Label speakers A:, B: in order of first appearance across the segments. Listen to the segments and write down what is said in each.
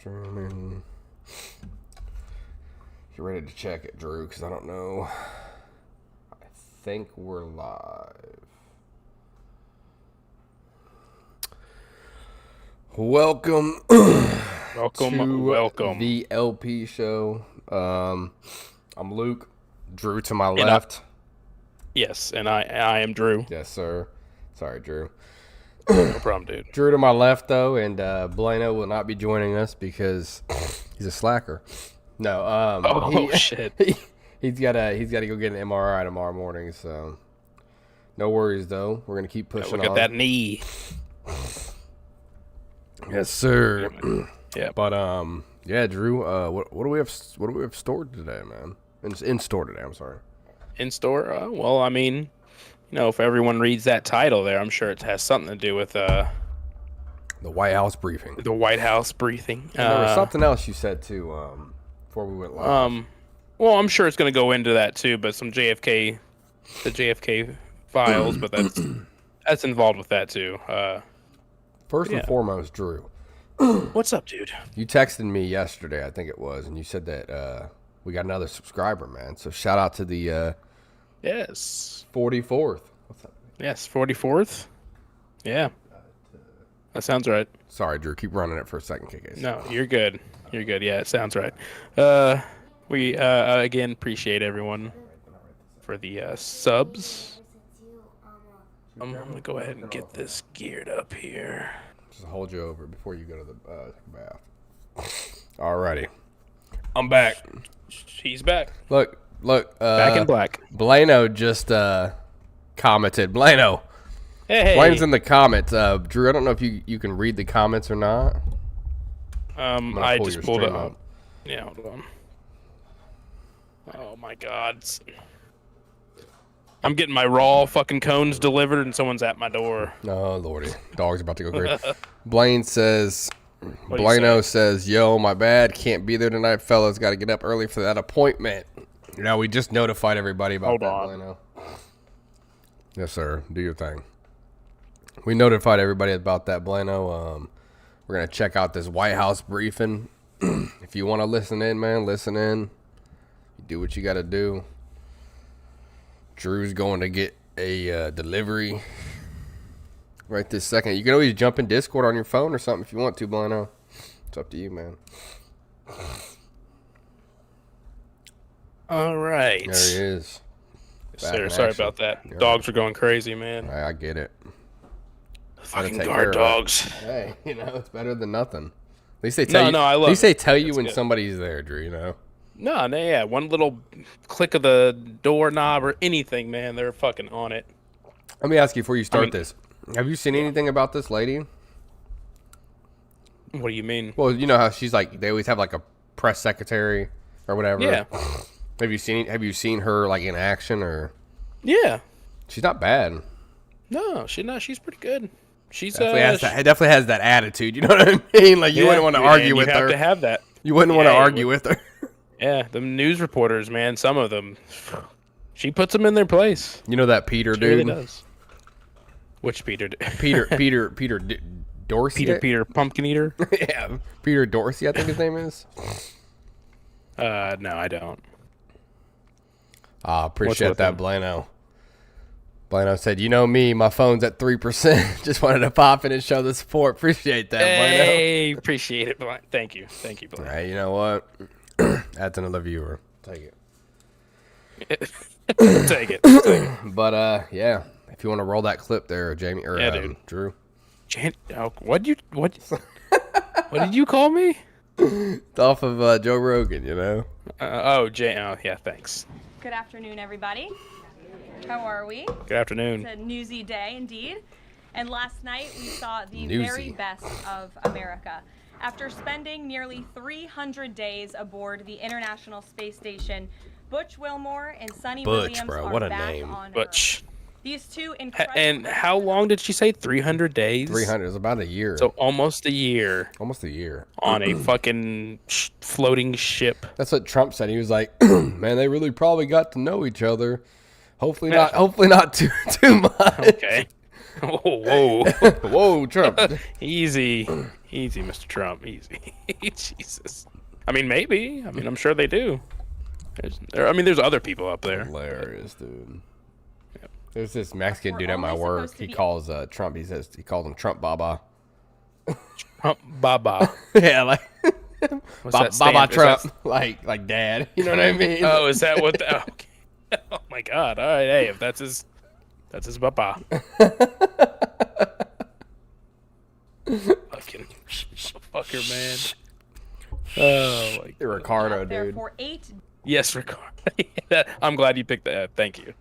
A: Streaming. You ready to check it, Drew? Because I don't know. I think we're live. Welcome.
B: Welcome.
A: The LP show. I'm Luke. Drew to my left.
B: Yes, and I am Drew.
A: Yes, sir. Sorry, Drew.
B: No problem, dude.
A: Drew to my left, though, and Blano will not be joining us because he's a slacker. No,
B: Shit.
A: He's gotta go get an MRI tomorrow morning. So no worries, though. We're gonna keep pushing on.
B: Look at that knee.
A: Yes, sir.
B: Yeah.
A: But yeah, Drew. What do we have? What do we have stored today, man? In store today. I'm sorry.
B: In store? Well, I mean, you know, if everyone reads that title there, I'm sure it has something to do with
A: The White House briefing.
B: the White House briefing.
A: And there was something else you said too. Before we went live.
B: Well, I'm sure it's going to go into that too, but the JFK files, but that's involved with that too.
A: First and foremost, Drew.
B: What's up, dude?
A: You texted me yesterday, I think it was, and you said that we got another subscriber, man. So shout out to the
B: Yes.
A: 44th. What's up?
B: Yes, 44th. Yeah. That sounds right.
A: Sorry, Drew. Keep running it for a second, KK.
B: No, you're good. You're good. Yeah, it sounds right. We again appreciate everyone for the subs. I'm gonna go ahead and get this geared up here.
A: Just hold you over before you go to the bath. Alrighty. I'm back.
B: He's back.
A: Look.
B: Back in black.
A: Blano just commented. Blano.
B: Hey.
A: Blano's in the comments. Drew, I don't know if you can read the comments or not.
B: I just pulled it
A: stream
B: up. Yeah, hold on. Oh my God. I'm getting my raw fucking cones delivered and someone's at my door.
A: Oh, Lordy. Dog's about to go crazy. Blano says, yo, my bad. Can't be there tonight, fellas. Got to get up early for that appointment. Now, we just notified everybody about that, Blano. Yes, sir. Do your thing. We notified everybody about that, Blano. We're going to check out this White House briefing. If you want to listen in, man, listen in. You do what you got to do. Drew's going to get a delivery right this second. You can always jump in Discord on your phone or something if you want to, Blano. It's up to you, man.
B: All right.
A: There he is.
B: Sir, sorry about that.
A: Yeah.
B: Dogs are going crazy, man.
A: I get it.
B: Fucking guard dogs.
A: Hey, it's better than nothing. At least they
B: I love
A: At least they tell you
B: That's
A: when
B: good.
A: somebody's there, Drew.
B: No, yeah. One little click of the doorknob or anything, man. They're fucking on it.
A: Let me ask you before you start this. Have you seen anything about this lady?
B: What do you mean?
A: Well, you know how she's like, they always have like a press secretary or whatever.
B: Yeah.
A: Have you seen her like in action or?
B: Yeah.
A: She's not bad.
B: No, she's not. She's pretty good. She's
A: Definitely has that attitude. You know what I mean? Like you wouldn't want to argue with her.
B: You have to have that.
A: You wouldn't want to argue with her.
B: Yeah, the news reporters, man. Some of them, she puts them in their place.
A: You know that Peter
B: She
A: dude?
B: really does. Which Peter?
A: Peter Dorsey.
B: Peter Pumpkin Eater.
A: Yeah, Peter Dorsey. I think his name is.
B: No, I don't.
A: Appreciate that, Blano. Blano said, "You know me, my phone's at 3%. Just wanted to pop in and show the support. Appreciate that, Blano."
B: Hey, appreciate it, Blano. Thank you, Blano.
A: Hey, you know what? That's another viewer. Take it.
B: Take it.
A: But yeah, if you want to roll that clip there, Jamie or
B: dude.
A: Drew.
B: What did you call me?
A: It's off of Joe Rogan,
B: Oh, yeah, thanks.
C: Good afternoon, everybody. How are we?
B: Good afternoon.
C: It's a newsy day indeed. And last night we saw the
A: Newsy.
C: very best of America. After spending nearly 300 days aboard the International Space Station, Butch Wilmore and Sonny Williams are
A: what a
C: back
A: name.
C: on
B: Butch.
C: Earth. These two incredible.
B: And how long did she say? 300 days?
A: 300 is about a year.
B: So almost a year
A: Almost a year.
B: on a fucking floating ship.
A: That's what Trump said. He was like, "Man, they really probably got to know each other. Hopefully not too much."
B: Okay. Whoa.
A: Whoa, Trump.
B: Easy, Mr. Trump. Easy. Jesus. I mean, maybe. I mean, I'm sure they do. There's other people up there.
A: Hilarious, dude. There's this Mexican dude at my work. He calls Trump. He calls him Trump Baba.
B: Trump Baba.
A: Yeah, like Baba Trump,
B: That...
A: like dad. You know what I mean?
B: Oh, is that what? Okay. Oh my God! All right, hey, if that's his Baba. Fucking fucker, man. Oh, like
A: Ricardo, dude.
B: Yes, Ricardo. I'm glad you picked that. Thank you.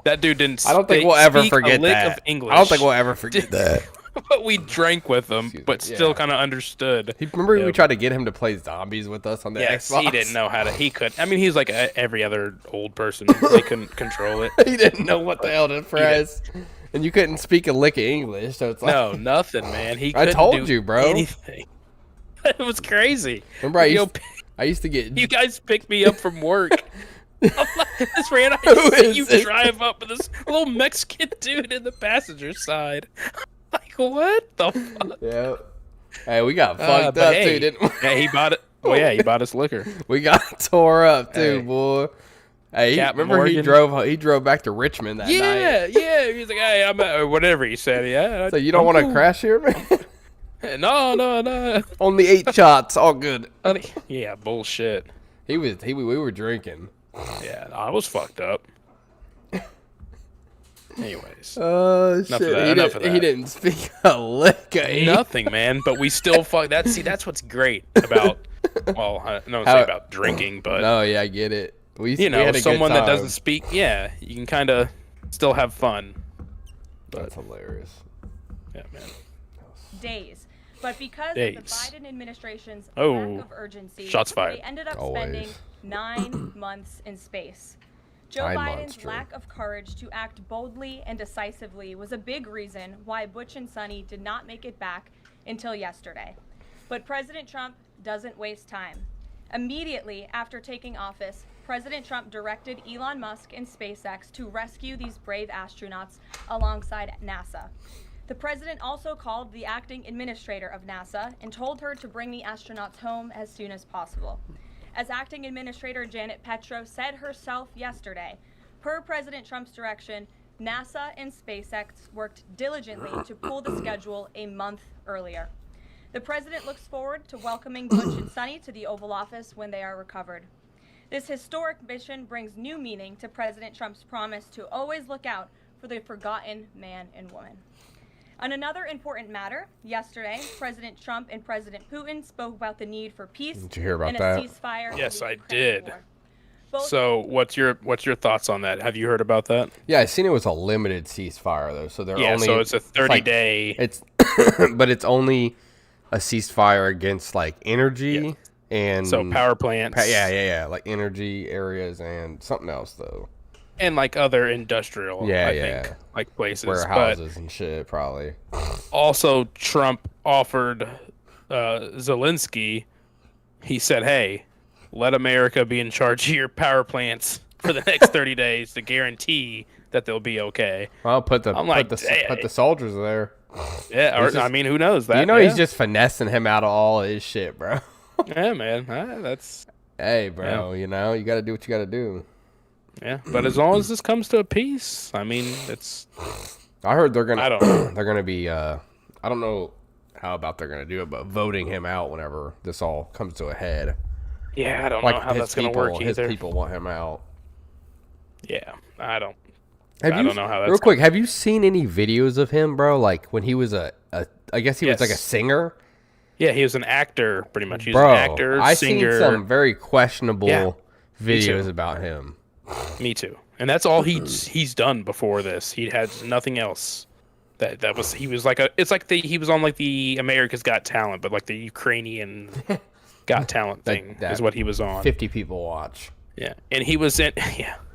B: That dude didn't.
A: I don't think we'll ever forget that.
B: Of English.
A: I don't think we'll ever forget that.
B: But we drank with him, but still kind of understood.
A: Remember we tried to get him to play zombies with us on the Xbox?
B: He didn't know how to. He could. I mean, he's like every other old person. He couldn't control it.
A: He didn't know what the hell to press. And you couldn't speak a lick of English, so it's like...
B: No, nothing, man.
A: I told you, bro.
B: Anything. It was crazy.
A: Remember, I used to get...
B: You guys picked me up from work. This random... You drive up with this little Mexican dude in the passenger side. Like, what the fuck?
A: Yeah. Hey, we got fucked up, too, didn't we?
B: Yeah, he bought it. Oh, yeah, he bought us liquor.
A: We got tore up, too, boy. Hey, remember Morgan. he drove back to Richmond that night.
B: Yeah. He was like, hey, I'm at, or whatever he said. Yeah.
A: So you don't want to crash here, man?
B: No.
A: Only 8 shots, all good.
B: Yeah, bullshit.
A: We were drinking.
B: Yeah, I was fucked up. Anyways.
A: Oh, shit.
B: Enough of that.
A: He didn't speak a lick of
B: nothing, man. But we still fuck. That's what's great about. Well, I don't say about drinking, but.
A: No, yeah, I get it. We
B: had someone that doesn't speak. Yeah, you can kind of still have fun.
A: That's hilarious.
B: Yeah, man.
C: Days. But because of the Biden administration's lack of urgency,
B: shots fired.
C: they ended up spending 9 months in space. Joe Biden's lack of courage to act boldly and decisively was a big reason why Butch and Sonny did not make it back until yesterday. But President Trump doesn't waste time. Immediately after taking office, President Trump directed Elon Musk and SpaceX to rescue these brave astronauts alongside NASA. The president also called the acting administrator of NASA and told her to bring the astronauts home as soon as possible. As acting administrator Janet Petro said herself yesterday, per President Trump's direction, NASA and SpaceX worked diligently to pull the schedule a month earlier. The president looks forward to welcoming Butch and Sonny to the Oval Office when they are recovered. This historic mission brings new meaning to President Trump's promise to always look out for the forgotten man and woman. On another important matter, yesterday, President Trump and President Putin spoke about the need for peace
A: Did you hear about
C: and a
A: that?
C: ceasefire.
B: Yes, I did. So, what's your thoughts on that? Have you heard about that?
A: Yeah, I seen it was a limited ceasefire though, so they're only.
B: So it's a 30-day.
A: It's, but it's only a ceasefire against like energy and
B: so power plants.
A: Yeah, like energy areas and something else though.
B: And like other industrial, I think, like places,
A: warehouses and shit, probably.
B: Also, Trump offered Zelensky. He said, "Hey, let America be in charge of your power plants for the next 30 days to guarantee that they'll be okay."
A: Well, put the soldiers there.
B: Yeah, I mean, who knows that?
A: He's just finessing him out of all of his shit, bro.
B: Yeah, man. That's.
A: Hey, bro. You know, you got to do what you got to do.
B: Yeah, but as long as this comes to a peace, I mean, it's.
A: I heard they're gonna. They're gonna be. I don't know how about they're gonna do it, but voting him out whenever this all comes to a head.
B: Yeah, I don't know how that's gonna work either.
A: His people want him out.
B: Yeah, I don't know how that's.
A: Real quick, have you seen any videos of him, bro? Like when he was I guess he was like a singer.
B: Yeah, he was an actor, pretty much. He was an actor,
A: I
B: singer.
A: seen some very questionable videos about him.
B: Me too. And that's all he's done before this. He had nothing else. He was like he was on like the America's Got Talent, but like the Ukrainian Got Talent thing is what he was on.
A: 50 people watch.
B: Yeah. And he was in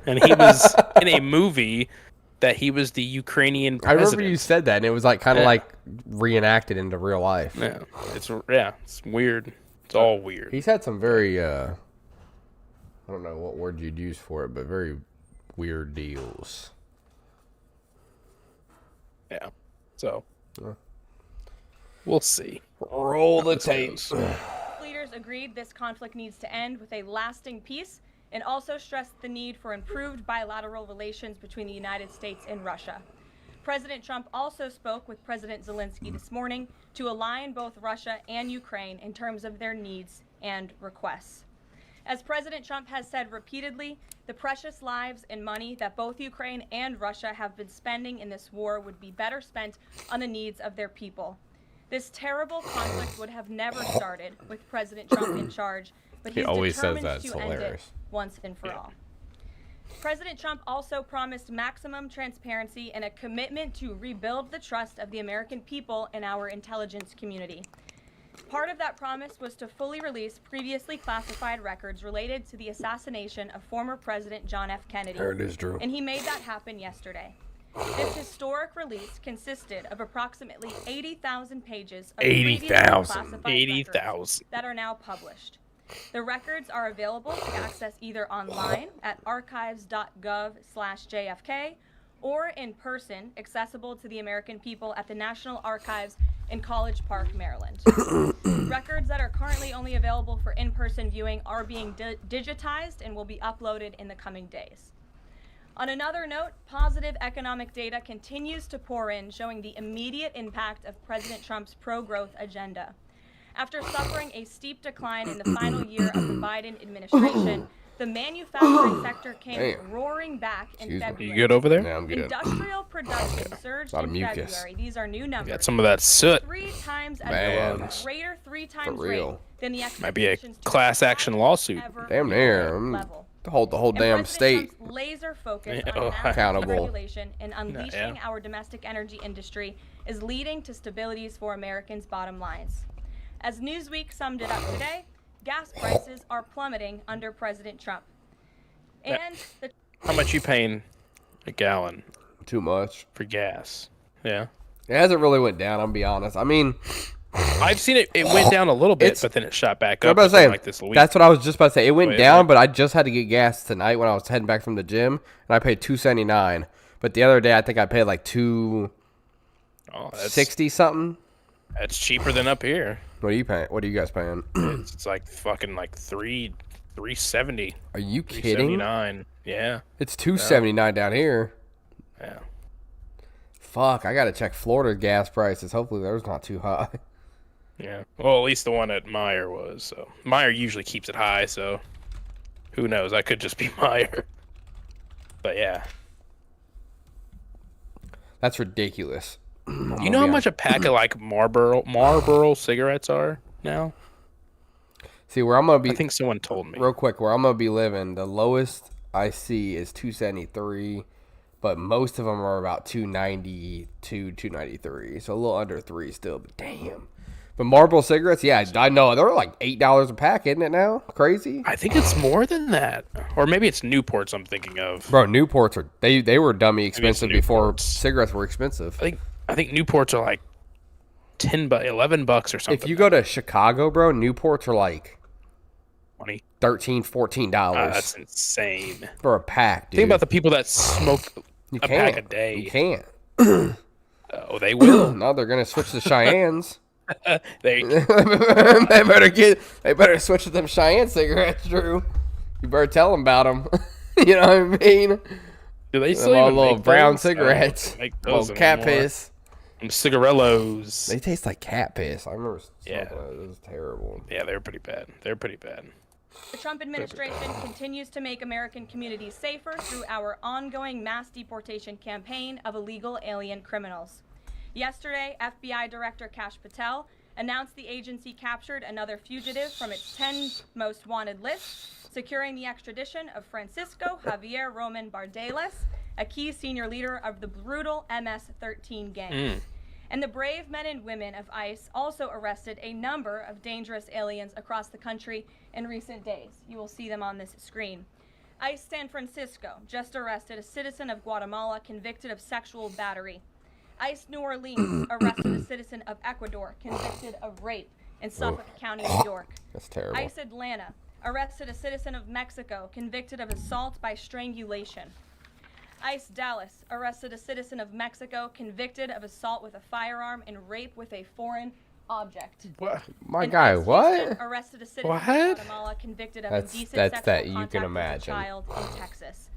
B: in a movie that he was the Ukrainian president.
A: I remember you said that, and it was like kind of like reenacted into real life.
B: Yeah. It's weird. It's all weird.
A: He's had some very I don't know what word you'd use for it, but very weird deals.
B: Yeah. So we'll see.
A: Roll the tapes.
C: Leaders agreed this conflict needs to end with a lasting peace and also stressed the need for improved bilateral relations between the United States and Russia. President Trump also spoke with President Zelensky this morning to align both Russia and Ukraine in terms of their needs and requests. As President Trump has said repeatedly, the precious lives and money that both Ukraine and Russia have been spending in this war would be better spent on the needs of their people. This terrible conflict would have never started with President Trump in charge, but he's determined to end it once and for all. President Trump also promised maximum transparency and a commitment to rebuild the trust of the American people in our intelligence community. Part of that promise was to fully release previously classified records related to the assassination of former President John F. Kennedy.
A: There it is, Drew.
C: And he made that happen yesterday. This historic release consisted of approximately 80,000 pages of previously classified records that are now published. The records are available to access either online at archives.gov/JFK or in person, accessible to the American people at the National Archives in College Park, Maryland. Records that are currently only available for in-person viewing are being digitized and will be uploaded in the coming days. On another note, positive economic data continues to pour in, showing the immediate impact of President Trump's pro-growth agenda. After suffering a steep decline in the final year of the Biden administration, the manufacturing sector came roaring back in February.
B: You good over there?
A: Yeah, I'm good.
C: Industrial production surged in February. These are new numbers.
B: Got some of that soot.
C: 3 times
A: Man.
C: a greater 3 times rate than the
B: Might be a
C: expectations to
B: class action lawsuit.
A: Damn near.
C: level.
A: The whole damn state
C: Trump's laser focus
B: Yeah,
C: on national
A: accountable.
C: regulation and unleashing our domestic energy industry is leading to stabilities for Americans' bottom lines. As Newsweek summed it up today, gas prices are plummeting under President Trump. And the
B: How much you paying a gallon
A: too much.
B: for gas? Yeah.
A: It hasn't really went down, I'll be honest. I mean,
B: I've seen it. It went down a little bit,
A: It's-
B: but then it shot back
A: I'm
B: up.
A: about to say,
B: like this week.
A: that's what I was just about to say. It went
B: Wait,
A: down,
B: wait.
A: but I just had to get gas tonight when I was heading back from the gym, and I paid $2.79. But the other day, I think I paid like $2.60
B: Oh, that's
A: something.
B: That's cheaper than up here.
A: What are you paying? What are you guys paying?
B: It's like fucking like $3.70.
A: Are you kidding?
B: $3.79. Yeah.
A: It's $2.79 down here.
B: Yeah.
A: Fuck, I gotta check Florida's gas prices. Hopefully, theirs not too high.
B: Yeah. Well, at least the one at Meyer was. So Meyer usually keeps it high. So who knows? I could just be Meyer. But yeah.
A: That's ridiculous.
B: You know how much a pack of like Marlboro cigarettes are now?
A: See, where I'm gonna be,
B: I think someone told me.
A: real quick, where I'm gonna be living, the lowest I see is $2.73, but most of them are about $2.92, $2.93, so a little under $3 still. But damn. But Marlboro cigarettes, yeah, I know they're like $8 a pack, isn't it now? Crazy.
B: I think it's more than that, or maybe it's Newports. I'm thinking of.
A: Bro, Newports are they were dummy expensive before
B: Newports.
A: cigarettes were expensive.
B: I think Newports are like $11 or something.
A: If you go to Chicago, bro, Newports are like
B: 20.
A: $13, $14
B: That's insane.
A: for a pack, dude.
B: Think about the people that smoke
A: you
B: a
A: can't.
B: pack a day.
A: You can't.
B: Oh, they will.
A: No, they're gonna switch to Cheyennes.
B: They
A: they better switch to them Cheyenne cigarettes, Drew. You better tell them about them. You know what I mean?
B: do they
A: Them
B: still
A: all
B: even
A: little
B: make
A: brown
B: those?
A: cigarettes.
B: Make
A: Little
B: those
A: cat
B: anymore.
A: piss.
B: Them cigarellos.
A: They taste like cat piss. I remember smoking
B: Yeah.
A: those. It was terrible.
B: Yeah, they're pretty bad. They're pretty bad.
C: The Trump administration continues to make American communities safer through our ongoing mass deportation campaign of illegal alien criminals. Yesterday, FBI Director Kash Patel announced the agency captured another fugitive from its 10 most wanted list, securing the extradition of Francisco Javier Roman Bardeles, a key senior leader of the brutal MS-13 gang. And the brave men and women of ICE also arrested a number of dangerous aliens across the country in recent days. You will see them on this screen. ICE San Francisco just arrested a citizen of Guatemala convicted of sexual battery. ICE New Orleans arrested a citizen of Ecuador convicted of rape in Suffolk County, New York.
A: That's terrible.
C: ICE Atlanta arrested a citizen of Mexico convicted of assault by strangulation. ICE Dallas arrested a citizen of Mexico convicted of assault with a firearm and rape with a foreign object.
B: What?
A: My
C: And
A: guy,
C: ICE
A: what?
C: Houston arrested a citizen
B: What?
C: of Guatemala convicted of indecent sexual
A: that you
C: contact
A: can
C: with a
A: imagine.
C: child in Texas.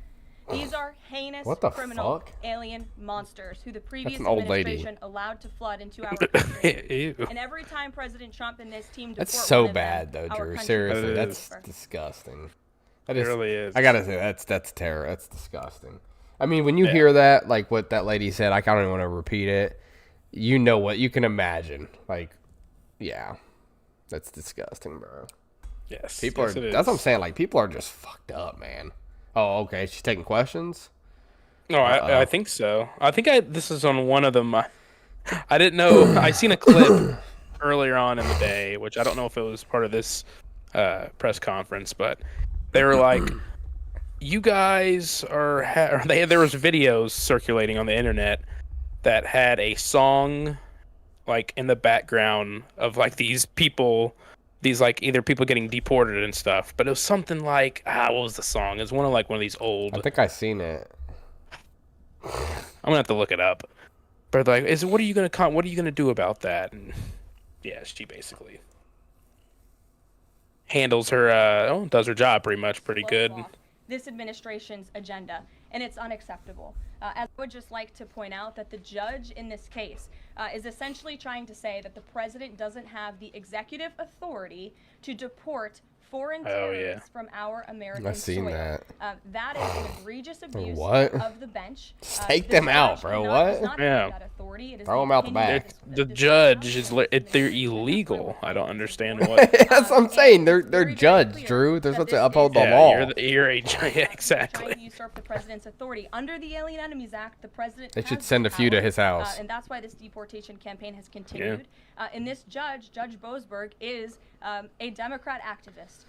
C: These are heinous
A: What the
C: criminal
A: fuck?
C: alien monsters who the previous
A: an old lady.
C: administration allowed to flood into our country.
B: Ew.
C: And every time President Trump and this team
A: That's
C: deport
A: so
C: one of them,
A: bad, though,
C: our
A: Drew.
C: country
A: Seriously,
B: It
A: that's
C: suffers.
A: disgusting.
B: It really is.
A: I gotta say, that's terror. That's disgusting. I mean, when you
B: Yeah.
A: hear that, like what that lady said, I don't even want to repeat it. You know what? You can imagine. Like, yeah, that's disgusting, bro.
B: Yes.
A: People
B: yes,
A: are.
B: it
A: That's what I'm
B: is.
A: saying. Like, people are just fucked up, man. Oh, okay. She's taking questions.
B: No, I think so. I think this is on one of them. I didn't know. I seen a clip earlier on in the day, which I don't know if it was part of this press conference, but they were like, "You guys are." There was videos circulating on the internet that had a song, like in the background of like these people, these like either people getting deported and stuff. But it was something like what was the song? It's one of these old.
A: I think I seen it.
B: I'm gonna have to look it up. But like, what are you gonna do about that? And yeah, she basically handles her, does her job pretty good.
C: This administration's agenda, and it's unacceptable. As I would just like to point out that the judge in this case is essentially trying to say that the president doesn't have the executive authority to deport foreign terrorists from our American
A: I've seen
C: soil.
A: that.
C: That is an egregious abuse
A: what?
C: of the bench.
A: Just take
C: the
A: them out,
C: judge
A: bro.
C: does
A: What?
C: not
B: Yeah.
C: have that authority. It is
A: Throw
C: the
A: 'em out the
C: opinion
A: back.
C: of
B: The
C: this
B: judge
C: House
B: is
C: and this
B: they're
C: administration.
B: illegal. I don't understand what.
A: That's what I'm saying. They're
C: It's very, very
A: judged,
C: clear
A: Drew. They're
C: that
A: supposed
C: this
A: to uphold the
C: is-
B: Yeah,
A: law.
B: you're a yeah,
C: trying to
B: exactly.
C: usurp the president's authority. Under the Alien Enemies Act, the president
A: They should
C: has
A: send a few to
C: power,
A: his house.
C: and that's why this deportation campaign has continued. And this Judge Boasberg, is a Democrat activist.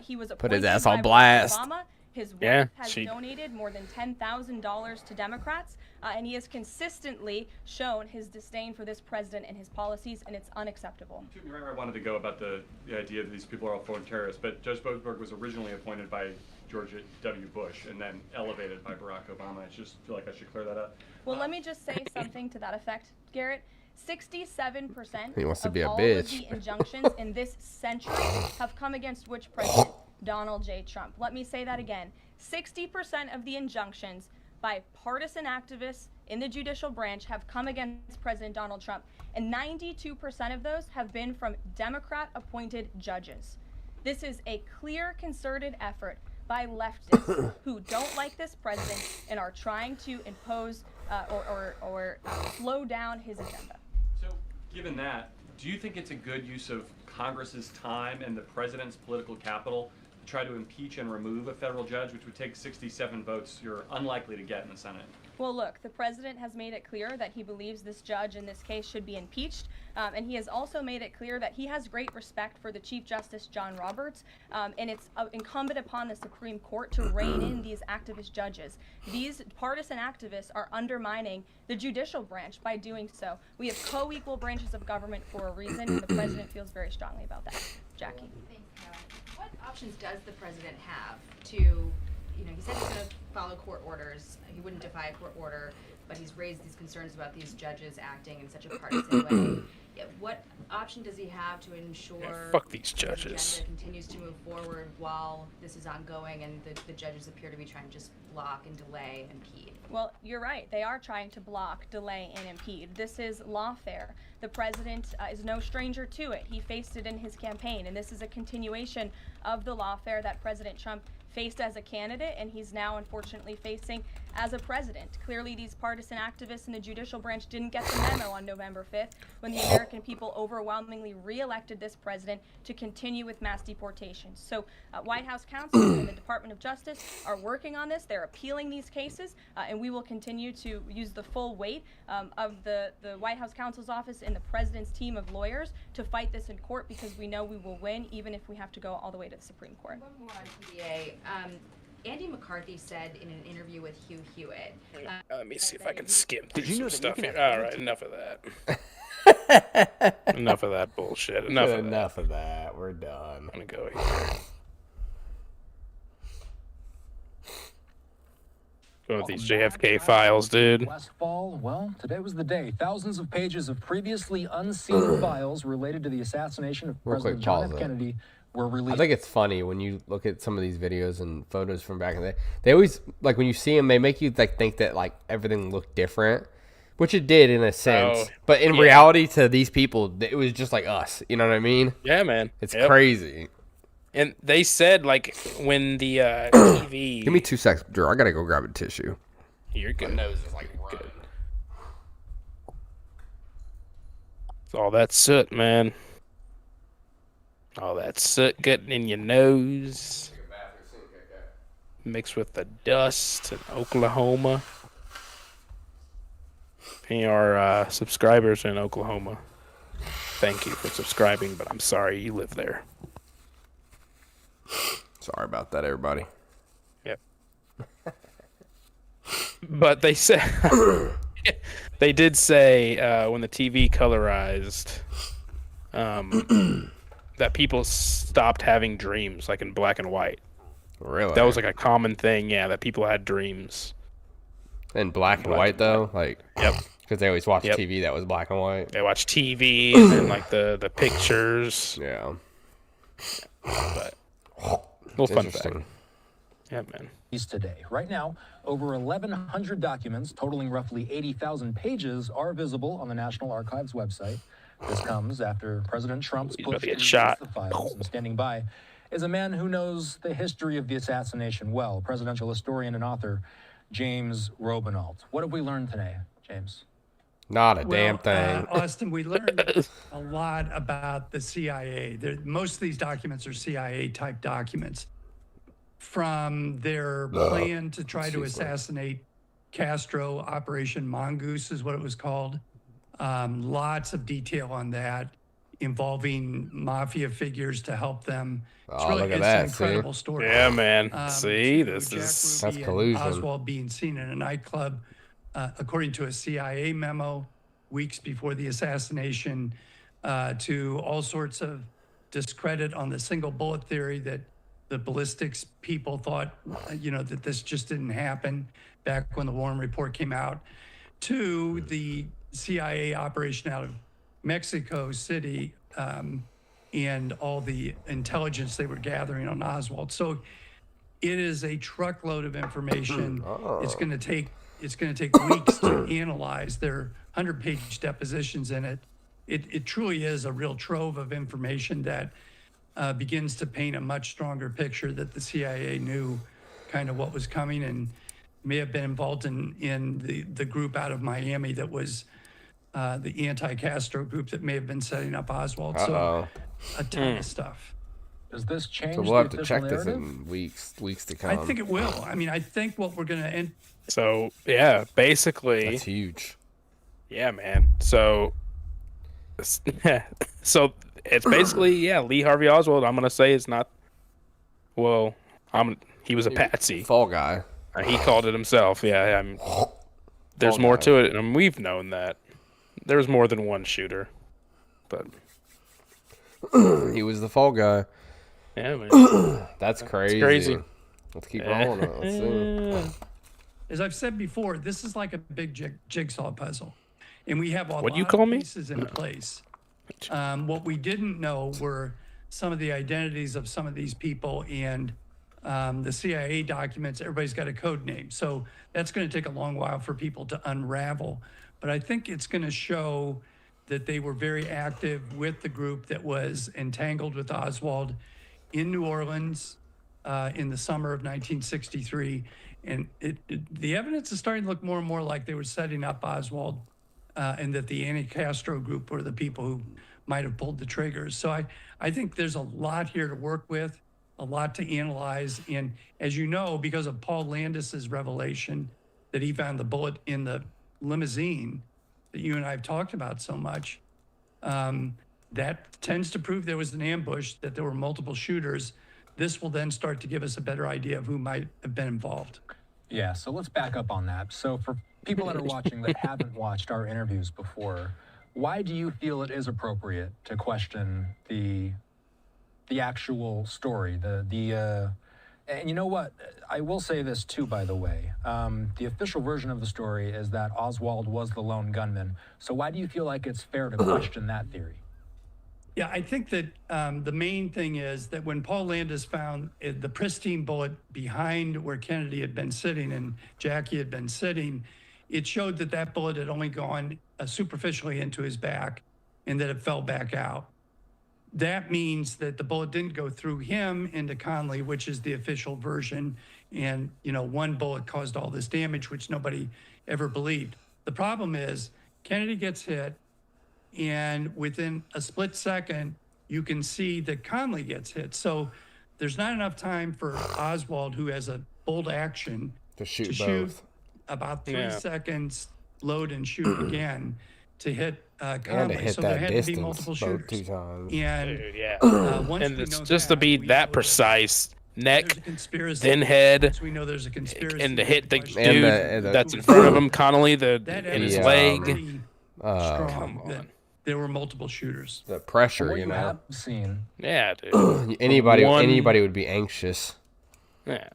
C: He was
A: Put his
C: appointed
A: ass on
C: by Barack
A: blast.
C: Obama. His wife
B: Yeah,
C: has
B: she-
C: donated more than $10,000 to Democrats, and he has consistently shown his disdain for this president and his policies, and it's unacceptable.
D: Right where I wanted to go about the idea that these people are all foreign terrorists, but Judge Boasberg was originally appointed by George W. Bush and then elevated by Barack Obama. I just feel like I should clear that up.
C: Well, let me just say something to that effect, Garrett. 67%
A: He wants to
C: of
A: be a
C: all
A: bitch.
C: of the injunctions in this century have come against which president? Donald J. Trump. Let me say that again. 60% of the injunctions by partisan activists in the judicial branch have come against President Donald Trump, and 92% of those have been from Democrat-appointed judges. This is a clear, concerted effort by leftists who don't like this president and are trying to impose or slow down his agenda.
D: So, given that, do you think it's a good use of Congress's time and the president's political capital to try to impeach and remove a federal judge, which would take 67 votes you're unlikely to get in the Senate?
C: Well, look, the president has made it clear that he believes this judge in this case should be impeached, and he has also made it clear that he has great respect for the Chief Justice John Roberts, and it's incumbent upon the Supreme Court to rein in these activist judges. These partisan activists are undermining the judicial branch by doing so. We have co-equal branches of government for a reason, and the president feels very strongly about that. Jackie.
E: Thanks, Karen. What options does the president have to, he said he's going to follow court orders. He wouldn't defy a court order, but he's raised these concerns about these judges acting in such a partisan way. Yeah, what option does he have to ensure
B: fuck these
E: his
B: judges.
E: agenda continues to move forward while this is ongoing and the judges appear to be trying to just block and delay and impede?
C: Well, you're right. They are trying to block, delay, and impede. This is lawfare. The president is no stranger to it. He faced it in his campaign, and this is a continuation of the lawfare that President Trump faced as a candidate, and he's now unfortunately facing as a president. Clearly, these partisan activists in the judicial branch didn't get the memo on November 5th when the American people overwhelmingly re-elected this president to continue with mass deportations. So White House counsel and the Department of Justice are working on this. They're appealing these cases, and we will continue to use the full weight of the White House counsel's office and the president's team of lawyers to fight this in court, because we know we will win even if we have to go all the way to the Supreme Court.
E: One more on PDA. Andy McCarthy said in an interview with Hugh Hewitt.
B: Let me see if I can skim through some
F: know that you
B: stuff
F: can
B: here.
F: have
B: All right, enough of that. Enough of that bullshit. Enough of that.
A: Enough of that. We're done.
B: I'm gonna go here. Go with these JFK files, dude.
F: Westfall. Well, today was the day. Thousands of pages of previously unseen files related to the assassination of President John F. Kennedy were released.
A: I think it's funny when you look at some of these videos and photos from back in the day. They always, like, when you see them, they make you like think that like everything looked different, which it did in a sense. But in reality, to these people, it was just like us. You know what I mean?
B: Yeah, man.
A: It's crazy.
B: And they said, like, when the TV...
A: Give me 2 seconds, Drew. I gotta go grab a tissue.
B: You're good.
A: My nose is like good.
B: It's all that soot, man. All that soot getting in your nose. Mixed with the dust in Oklahoma. Any of our subscribers in Oklahoma, thank you for subscribing, but I'm sorry you live there.
A: Sorry about that, everybody.
B: Yep. But they said they did say when the TV colorized that people stopped having dreams, like in black and white.
A: Really?
B: That was like a common thing, yeah, that people had dreams.
A: In black and white, though? Like,
B: yep.
A: Because they always watch TV that was black and white.
B: They watch TV and then, like, the pictures.
A: Yeah.
B: But, little fun fact. Yeah, man.
F: Today. Right now, over 1,100 documents totaling roughly 80,000 pages are visible on the National Archives website. This comes after President Trump's push to release the files. And standing by is a man who knows the history of the assassination well, presidential historian and author James Robinault. What have we learned today, James?
A: Not a damn thing.
G: Austin, we learned a lot about the CIA. Most of these documents are CIA-type documents. From their plan to try to assassinate Castro, Operation Mongoose is what it was called. Lots of detail on that, involving mafia figures to help them.
A: It's really, look at
G: an incredible story.
B: Yeah, man. See, this is...
A: That's collusion.
G: Oswald being seen in a nightclub, according to a CIA memo, weeks before the assassination, to all sorts of discredit on the single bullet theory that the ballistics people thought, that this just didn't happen back when the Warren Report came out, to the CIA operation out of Mexico City and all the intelligence they were gathering on Oswald. So it is a truckload of information. It's going to take weeks to analyze. There are 100-page depositions in it. It truly is a real trove of information that begins to paint a much stronger picture that the CIA knew kind of what was coming and may have been involved in the group out of Miami that was the anti-Castro group that may have been setting up Oswald. So a ton of stuff.
F: Does this change?
A: So we'll have to check this in weeks to come.
G: I think it will. I mean, I think what we're going to end.
B: So, yeah, basically.
A: That's huge.
B: Yeah, man. So it's basically, Lee Harvey Oswald. I'm gonna say it's not. Well, he was a patsy.
A: Fall guy.
B: He called it himself. Yeah, there's more to it, and we've known that. There's more than one shooter, but
A: he was the fall guy.
B: Yeah, man.
A: That's crazy.
B: It's crazy.
A: Let's keep rolling it. Let's see.
G: As I've said before, this is like a big jigsaw puzzle, and we have a lot of pieces in place. What we didn't know were some of the identities of some of these people, and the CIA documents. Everybody's got a code name, so that's going to take a long while for people to unravel. But I think it's going to show that they were very active with the group that was entangled with Oswald in New Orleans in the summer of 1963. And the evidence is starting to look more and more like they were setting up Oswald and that the anti-Castro group were the people who might have pulled the triggers. So I think there's a lot here to work with, a lot to analyze. And as you know, because of Paul Landis's revelation that he found the bullet in the limousine that you and I have talked about so much, that tends to prove there was an ambush, that there were multiple shooters. This will then start to give us a better idea of who might have been involved.
F: Yeah, so let's back up on that. So for people that are watching that haven't watched our interviews before, why do you feel it is appropriate to question the actual story, the And you know what? I will say this too, by the way. The official version of the story is that Oswald was the lone gunman. So why do you feel like it's fair to question that theory?
G: Yeah, I think that the main thing is that when Paul Landis found the pristine bullet behind where Kennedy had been sitting and Jackie had been sitting, it showed that that bullet had only gone superficially into his back and that it fell back out. That means that the bullet didn't go through him into Conley, which is the official version. And, one bullet caused all this damage, which nobody ever believed. The problem is Kennedy gets hit, and within a split second, you can see that Conley gets hit. So there's not enough time for Oswald, who has a bold action,
A: to shoot
G: about 3 seconds, load and shoot again to hit Conley.
A: And to hit
G: so
A: that
G: there had
A: distance
G: to be multiple shooters.
A: 2 times.
G: And
B: Dude, yeah.
G: once
B: And
G: we
B: it's
G: know
B: just
G: that,
B: to be
G: we
B: that
G: know
B: precise. Neck,
G: there's a conspiracy.
B: then head,
G: Once we know there's a conspiracy.
B: and to hit the
G: question
B: dude
A: And the-
B: that's in front of him, Connolly,
G: that
B: in his
G: evidence
B: leg.
G: pretty
A: Come
G: strong that there were multiple shooters.
A: The pressure,
F: What
A: you
F: you
A: know.
F: have seen.
B: Yeah, dude.
A: Anybody would be anxious.
B: Yeah.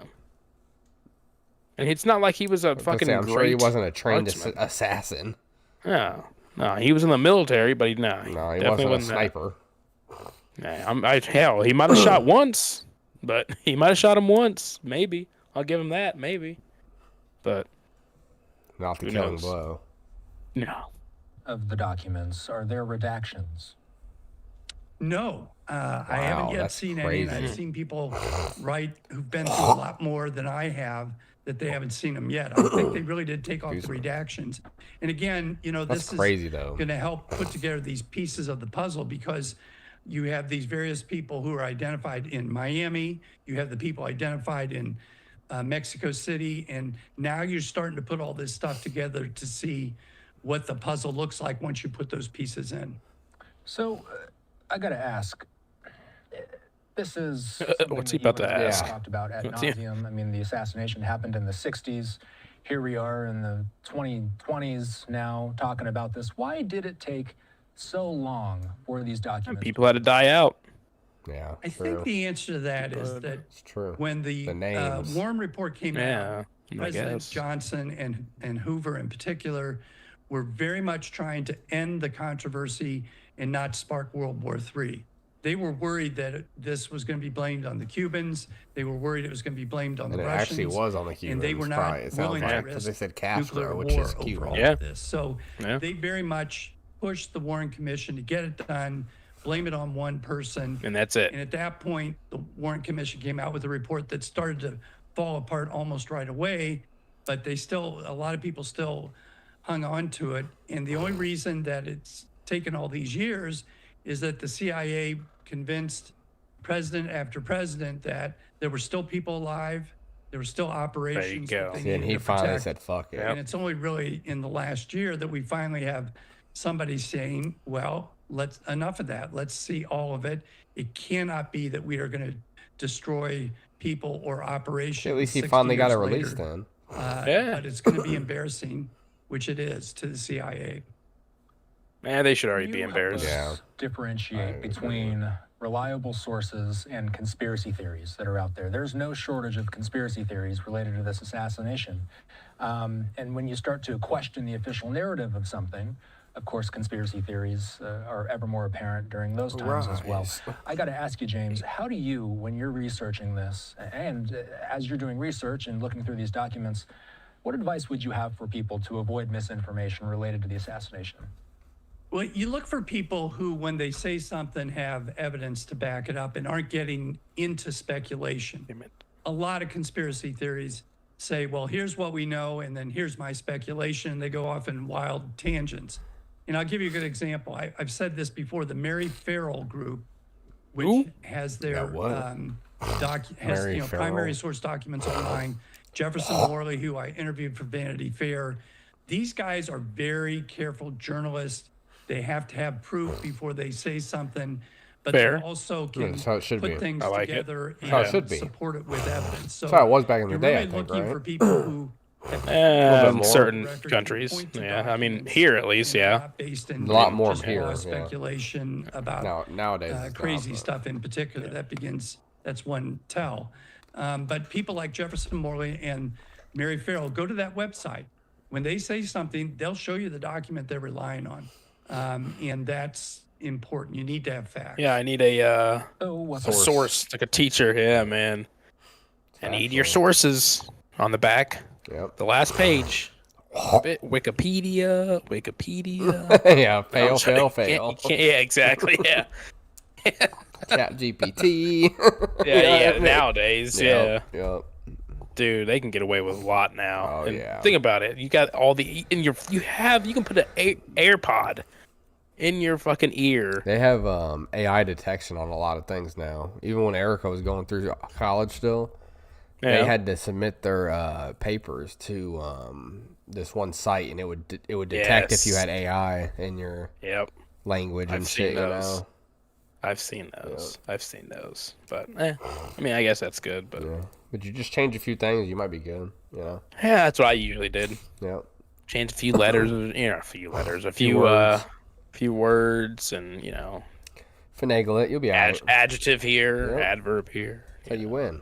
B: And it's not like he was a fucking
A: I'm sure he
B: great
A: wasn't a trained
B: marksman.
A: assassin.
B: No, he was in the military, but he
A: No, he
B: definitely
A: wasn't a
B: that.
A: sniper.
B: Nah, hell, he might have shot once, but he might have shot him once. Maybe I'll give him that. Maybe, but
A: Not the
B: who
A: killing
B: knows?
A: blow.
B: No.
F: Of the documents, are there redactions?
G: No, I haven't yet
A: that's
G: seen any.
A: crazy.
G: And I've seen people write who've been through a lot more than I have that they haven't seen them yet. I think they really did take off the redactions. And again,
A: That's
G: this
A: crazy,
G: is
A: though.
G: going to help put together these pieces of the puzzle because you have these various people who are identified in Miami. You have the people identified in Mexico City. And now you're starting to put all this stuff together to see what the puzzle looks like once you put those pieces in.
F: So, I got to ask. This is something
B: What's
F: that
B: he about
F: you
B: to
F: and I
B: ask?
F: talked about ad
B: What's he-
F: nauseum. I mean, the assassination happened in the 60s. Here we are in the 2020s now talking about this. Why did it take so long for these documents?
B: People had to die out.
A: Yeah,
G: I think the answer to that is that
A: it's true.
G: when the
A: names.
G: Warren report came
B: Yeah,
G: out,
B: I
G: President
B: guess.
G: Johnson and Hoover in particular were very much trying to end the controversy and not spark World War III. They were worried that this was going to be blamed on the Cubans. They were worried it was going to be blamed on
A: And
G: the
A: it
G: Russians.
A: actually was on the Cubans.
G: And they were not
A: probably, it sounds
G: willing
A: like,
G: to
A: 'cause
G: risk
A: they said Castro,
G: nuclear
A: which
G: war
A: is
G: over
A: Cuba.
G: all
B: Yeah.
G: of this. So
B: Yeah.
G: they very much pushed the Warren Commission to get it done, blame it on one person.
B: And that's it.
G: And at that point, the Warren Commission came out with a report that started to fall apart almost right away, but a lot of people still hung on to it. And the only reason that it's taken all these years is that the CIA convinced president after president that there were still people alive, there were still operations.
B: go.
G: that they
A: See, and
G: needed
A: he
G: to
A: finally
G: protect.
A: said, fuck it.
G: And it's only really in the last year that we finally have somebody saying, well, enough of that. Let's see all of it. It cannot be that we are going to destroy people or operations.
A: At least he
G: 60
A: finally got
G: years
A: it released
G: later.
A: then.
B: Yeah.
G: But it's going to be embarrassing, which it is to the CIA.
B: Man, they should already
F: Can
B: be
F: you help
B: embarrassed.
F: us
A: Yeah.
F: differentiate between reliable sources and conspiracy theories that are out there. There's no shortage of conspiracy theories related to this assassination. And when you start to question the official narrative of something, of course, conspiracy theories are ever more apparent during those times as well.
A: Rise.
F: I got to ask you, James, how do you, when you're researching this, and as you're doing research and looking through these documents, what advice would you have for people to avoid misinformation related to the assassination?
G: Well, you look for people who, when they say something, have evidence to back it up and aren't getting into speculation. A lot of conspiracy theories say, well, here's what we know, and then here's my speculation. They go off in wild tangents. And I'll give you a good example. I've said this before. The Mary Farrell Group, which
B: Ooh.
G: has their
A: Yeah, what? Mary Farrell.
G: primary source documents online. Jefferson Morley, who I interviewed for Vanity Fair. These guys are very careful journalists. They have to have proof before they say something, but
B: Fair.
G: they also can
A: that's how it should
G: put
A: be.
G: things
B: I like it.
G: together
A: That's how it
G: and
A: should be.
G: support it with evidence. So
A: That's how it was back in the
G: you're
A: day, I
G: really
A: think,
G: looking
A: right?
G: for people who have
B: In
A: more.
B: certain
G: record to
B: countries.
G: point to
B: Yeah, I mean,
G: documents
B: here at least,
G: and
B: yeah.
G: not based in
A: A lot more
G: just
A: here,
G: raw
A: yeah.
G: speculation about
A: Nowadays, it's
G: crazy
A: not, but-
G: stuff in particular. That's one tell. But people like Jefferson Morley and Mary Farrell, go to that website. When they say something, they'll show you the document they're relying on. And that's important. You need to have facts.
B: Yeah, I need a source, like a teacher. Yeah, man. I need your sources on the back.
A: Yep.
B: The last page. Wikipedia.
A: Yeah, fail.
B: Yeah, exactly. Yeah.
A: Chat GPT.
B: yeah. Nowadays,
A: Yep.
B: Dude, they can get away with a lot now.
A: Oh,
B: and
A: yeah.
B: Think about it. You got all the you can put an AirPod in your fucking ear.
A: They have AI detection on a lot of things now. Even when Erica was going through college still, they had to submit their papers to this one site, and it would detect if you had AI in your language and shit.
B: I've seen those. But I mean, I guess that's good. But
A: but you just change a few things, you might be good. Yeah,
B: that's what I usually did.
A: Yeah,
B: change a few letters. A few words, and
A: finagle it. You'll be out.
B: Adjective here, adverb here.
A: That's how you win.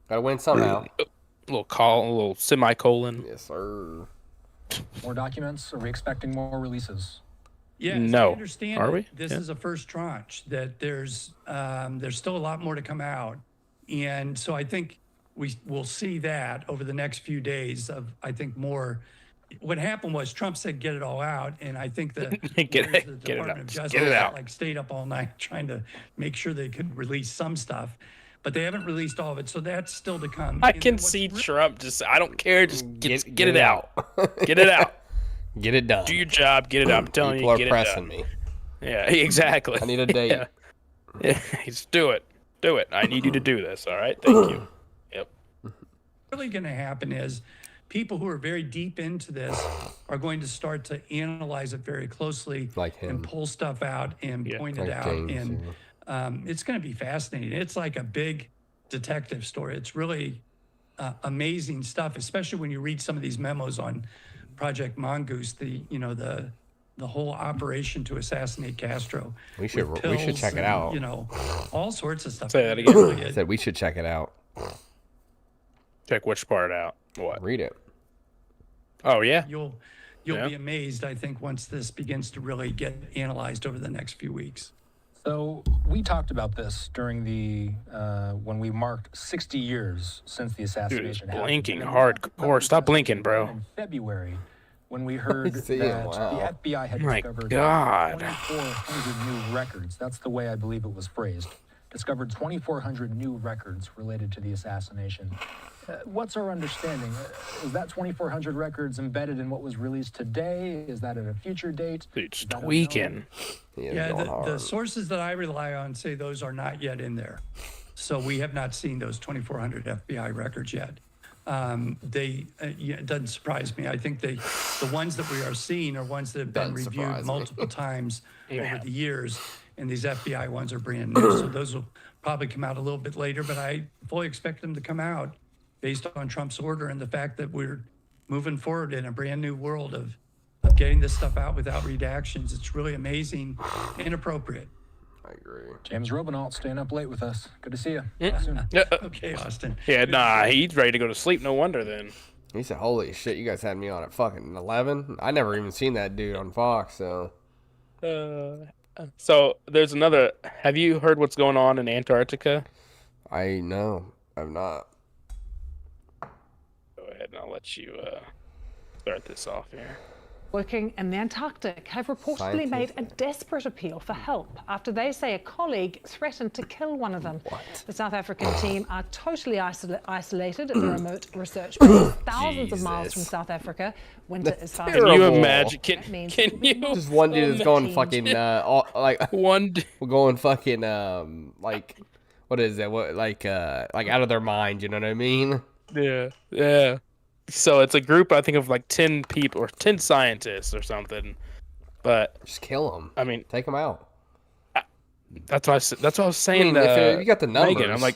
A: Gotta win somehow.
B: A little semicolon.
A: Yes, sir.
F: More documents? Are we expecting more releases?
G: Yes,
B: no.
G: I understand.
B: Are we?
G: This is a first tranche. That there's still a lot more to come out, and so I think we will see that over the next few days. I think more. What happened was Trump said, "Get it all out," and I think the Department of Justice stayed up all night trying to make sure they could release some stuff. But they haven't released all of it, so that's still to come.
B: I can see Trump just, I don't care, just get it out. Get it out.
A: Get it done.
B: Do your job, get it out. I'm telling
A: People
B: you,
A: are pressing me.
B: Yeah, exactly.
A: I need a date.
B: Yeah, just do it. Do it. I need you to do this, all right? Thank you. Yep.
G: What's really going to happen is people who are very deep into this are going to start to analyze it very closely and pull stuff out and point it out.
A: James,
G: and it's going to be fascinating. It's like a big detective story. It's really amazing stuff, especially when you read some of these memos on Project Mongoose, the whole operation to assassinate Castro.
A: We should check it out.
G: All sorts of stuff.
B: Say that again.
A: I said we should check it out.
B: Check which part out? What?
A: Read it.
B: Oh yeah.
G: You'll be amazed, I think, once this begins to really get analyzed over the next few weeks.
F: So we talked about this during the when we marked 60 years since the assassination.
B: Dude, blinking hardcore. Stop blinking, bro.
F: In February, when we heard that the FBI had discovered 2,400 new records. That's the way I believe it was phrased. Discovered 2,400 new records related to the assassination. What's our understanding? Is that 2,400 records embedded in what was released today? Is that at a future date?
B: It's tweaking.
G: The sources that I rely on say those are not yet in there. So we have not seen those 2,400 FBI records yet. It doesn't surprise me. I think the ones that we are seeing are ones that have been reviewed multiple times over the years, and these FBI ones are brand new. So those will probably come out a little bit later, but I fully expect them to come out based on Trump's order and the fact that we're moving forward in a brand new world of getting this stuff out without redactions. It's really amazing and appropriate.
A: I agree.
F: James Robinault staying up late with us. Good to see you.
G: Okay, Austin.
B: Yeah, he's ready to go to sleep. No wonder then.
A: He said, "Holy shit, you guys had me on at fucking 11." I never even seen that dude on Fox.
B: So there's another. Have you heard what's going on in Antarctica?
A: I know. I've not.
B: Go ahead and I'll let you start this off here.
H: Working in the Antarctic have reportedly made a desperate appeal for help after they say a colleague threatened to kill one of them. The South African team are totally isolated at the remote research base, thousands of miles from South Africa. Winter is far.
B: Can you imagine? Can you?
A: Just one dude that's going fucking going fucking what is that? What like out of their mind? You know what I mean?
B: Yeah. So it's a group, I think, of like 10 people or 10 scientists or something. But
A: just kill them.
B: I mean,
A: take them out.
B: That's what I was saying.
A: If you got the numbers.
B: Megan, I'm like,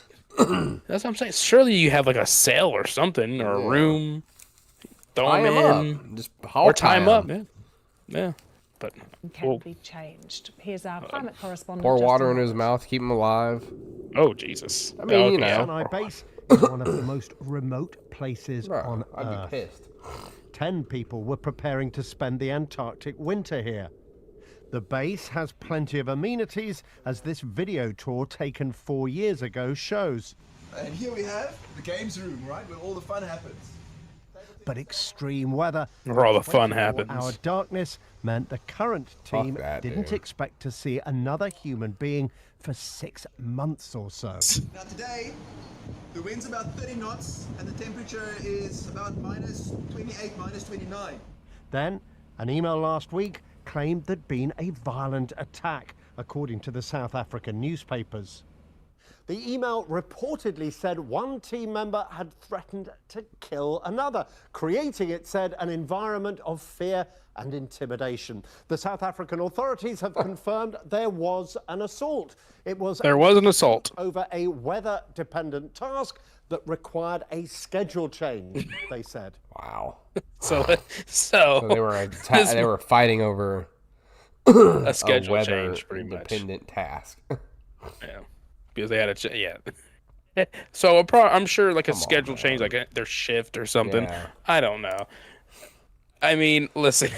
B: that's what I'm saying. Surely you have like a cell or something or a room. Throw them in.
A: Just
B: or tie them up. Yeah. But
H: can be changed. Here's our climate correspondent.
A: Pour water in his mouth, keep him alive.
B: Oh, Jesus.
A: I mean, you know.
I: Sinai base is one of the most remote places on
A: I'd
I: Earth.
A: be pissed.
I: 10 people were preparing to spend the Antarctic winter here. The base has plenty of amenities, as this video tour taken 4 years ago shows.
J: And here we have the games room, right, where all the fun happens.
I: But extreme weather,
B: Where all the fun happens.
I: Our darkness meant the current team didn't expect to see another human being for 6 months or so.
J: Now today, the wind's about 30 knots and the temperature is about minus 28, minus 29.
I: Then, an email last week claimed there'd been a violent attack, according to the South African newspapers. The email reportedly said one team member had threatened to kill another, creating, it said, an environment of fear and intimidation. The South African authorities have confirmed there was an assault.
B: There was an assault
I: over a weather-dependent task that required a schedule change, they said.
A: Wow.
B: So
A: they were fighting over
B: a schedule change, pretty much.
A: Independent task.
B: Yeah, because they had a So I'm sure like a schedule change, like their shift or something.
A: Yeah.
B: I don't know. I mean, listen.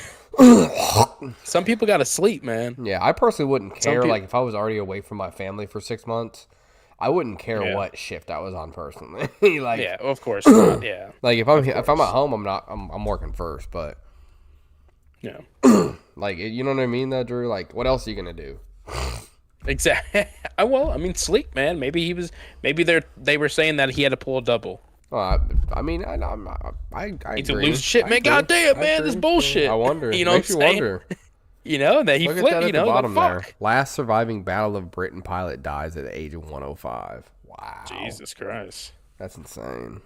B: Some people gotta sleep, man.
A: Yeah, I personally wouldn't care. Like if I was already away from my family for 6 months, I wouldn't care what shift I was on personally. Like,
B: yeah, of course not. Yeah.
A: Like if I'm at home, I'm working first, but
B: yeah.
A: Like, you know what I mean, though, Drew? Like, what else are you gonna do?
B: Exactly. Well, I mean, sleep, man. Maybe they were saying that he had to pull a double.
A: I mean, I
B: Need to
A: agree.
B: lose shit, man. Goddamn, man, this bullshit.
A: I wonder.
B: You know
A: Makes
B: what I'm saying?
A: wonder.
B: You know that he
A: Look
B: flipped.
A: at that
B: You
A: at
B: know,
A: the bottom
B: fuck.
A: there. Last surviving Battle of Britain pilot dies at the age of 105. Wow.
B: Jesus Christ.
A: That's insane.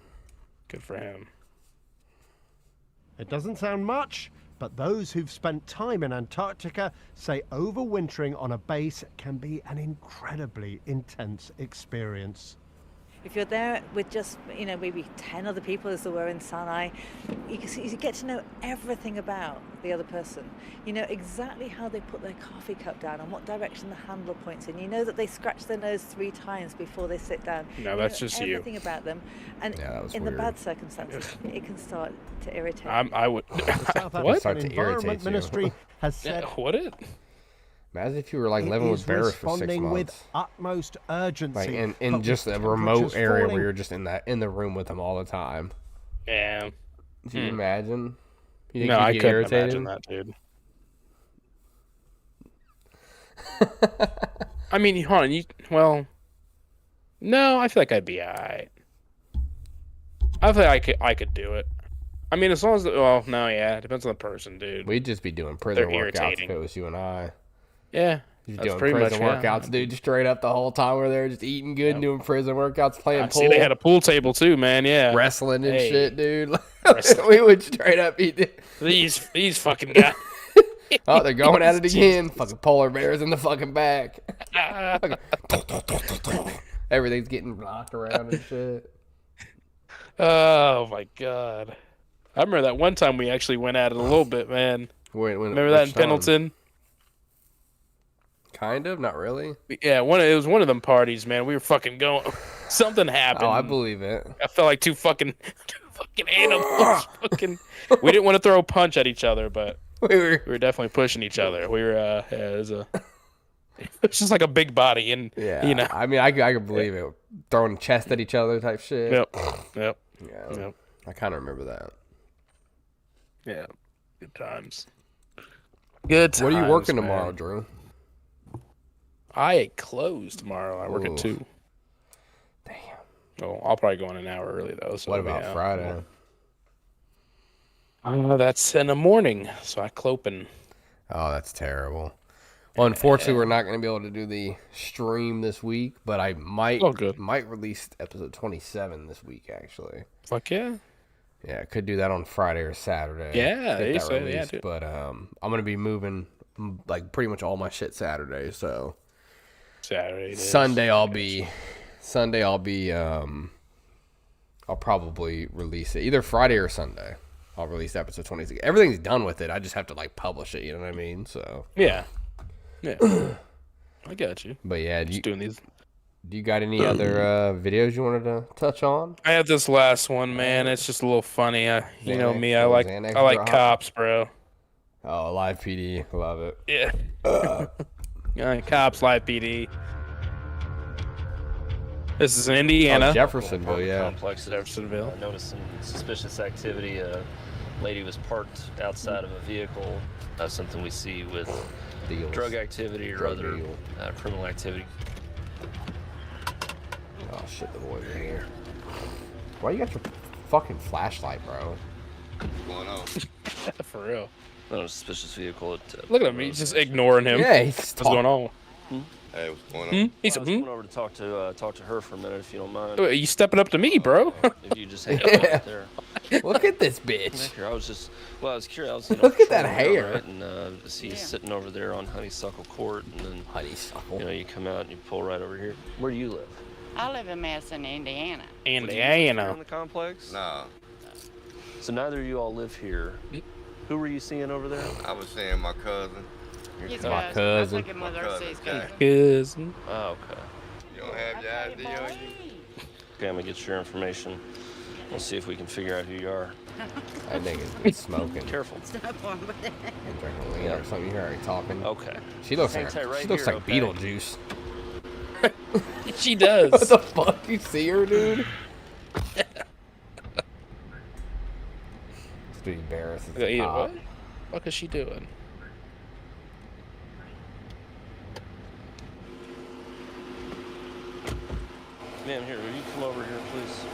B: Good for him.
I: It doesn't sound much, but those who've spent time in Antarctica say overwintering on a base can be an incredibly intense experience.
K: If you're there with just, maybe 10 other people as there were in Sinai, you get to know everything about the other person. You know exactly how they put their coffee cup down and what direction the handle points in. You know that they scratch their nose 3 times before they sit down.
B: No, that's just you.
K: Everything about them. And in
A: weird.
K: the bad circumstances, it can start to irritate.
B: I would.
I: The South
B: What?
I: African Environment Ministry has said
B: What it?
A: Imagine if you were like living with bears for 6
I: responding
A: months.
I: with utmost urgency.
A: Like in just a remote area where you're just in the room with them all the time.
B: Yeah.
A: Do you imagine? You think
B: No,
A: you'd
B: I
A: get
B: couldn't
A: irritated?
B: imagine that, dude. I mean, hold on. Well, no, I feel like I'd be alright. I feel like I could do it. I mean, as long as it depends on the person, dude.
A: We'd just be doing prison
B: They're
A: workouts
B: irritating.
A: if it was you and I.
B: Yeah,
A: You're
B: that's
A: doing
B: pretty
A: prison
B: much
A: workouts, dude, just straight up the whole time we're there, just eating good, doing prison workouts, playing
B: I
A: pool.
B: see they had a pool table too, man. Yeah,
A: wrestling and
B: Hey.
A: shit, dude. We would straight up eat it.
B: These fucking guys.
A: Oh, they're going at it again. Fucking polar bears in the fucking back. Everything's getting knocked around and shit.
B: Oh my god! I remember that one time we actually went at it a little bit, man. Remember that in Pendleton?
A: Kind of, not really.
B: Yeah, it was one of them parties, man. We were fucking going. Something happened.
A: Oh, I believe it.
B: I felt like two fucking animals. We didn't want to throw a punch at each other, but we were definitely pushing each other. We were it's just like a big body, and
A: yeah, I mean, I could believe it. Throwing chest at each other type shit.
B: Yep.
A: Yeah. I kind of remember that.
B: Yeah. Good times. Good times.
A: What are you working
B: man.
A: tomorrow, Drew?
B: I close tomorrow. I work at 2.
A: Damn.
B: Oh, I'll probably go in an hour early though. So
A: What about Friday?
B: That's in the morning, so I clopen.
A: Oh, that's terrible. Well, unfortunately, we're not going to be able to do the stream this week, but I might release episode 27 this week, actually.
B: Fuck yeah.
A: Yeah, I could do that on Friday or Saturday.
B: Yeah,
A: get that
B: yeah,
A: released,
B: dude.
A: but I'm going to be moving like pretty much all my shit Saturday, so
B: Saturday.
A: Sunday I'll probably release it either Friday or Sunday. I'll release episode 26. Everything's done with it. I just have to like publish it. You know what I mean? So
B: yeah. I got you.
A: But yeah,
B: doing these.
A: Do you got any other videos you wanted to touch on?
B: I have this last one, man. It's just a little funny. You know me. I like cops, bro.
A: Oh, live PD, love it.
B: Yeah. Cops, live PD. This is in Indiana.
A: Jeffersonville, yeah.
L: Complex at
B: Jeffersonville.
L: I noticed some suspicious activity. A lady was parked outside of a vehicle. That's something we see with drug activity or other criminal activity.
A: Oh shit, the boys are here. Why you got your fucking flashlight, bro?
L: What's going on?
B: For real.
L: Not a suspicious vehicle.
B: Look at him. He's just ignoring him.
A: Yeah, he's
B: what's going on?
L: Hey, what's going on?
B: He's
L: I just went over to talk to her for a minute, if you don't mind.
B: You stepping up to me, bro?
L: If you just hang out right there.
A: Look at this bitch.
L: I was curious.
A: Look at that hair.
L: Right? And she's sitting over there on Honeysuckle Court, and then
A: Honeysuckle.
L: You come out and you pull right over here. Where do you live?
M: I live in Madison, Indiana.
B: Indiana.
L: In the complex?
N: No.
L: So neither of you all live here. Who were you seeing over there?
N: I was seeing my cousin.
A: My cousin.
B: Cousin.
L: Oh, okay.
N: You don't have your ID on you?
L: Okay, I'm gonna get your information. We'll see if we can figure out who you are.
A: That nigga's been smoking.
L: Careful.
A: And drinking lean or something. You heard her talking.
L: Okay.
A: She looks
L: Hang
A: like
L: tight right
A: she looks
L: here,
A: like
L: okay?
A: Beetlejuice.
B: She does.
A: What the fuck? You see her, dude? It's pretty embarrassing.
B: What the fuck is she doing?
L: Ma'am, here, will you come over here, please?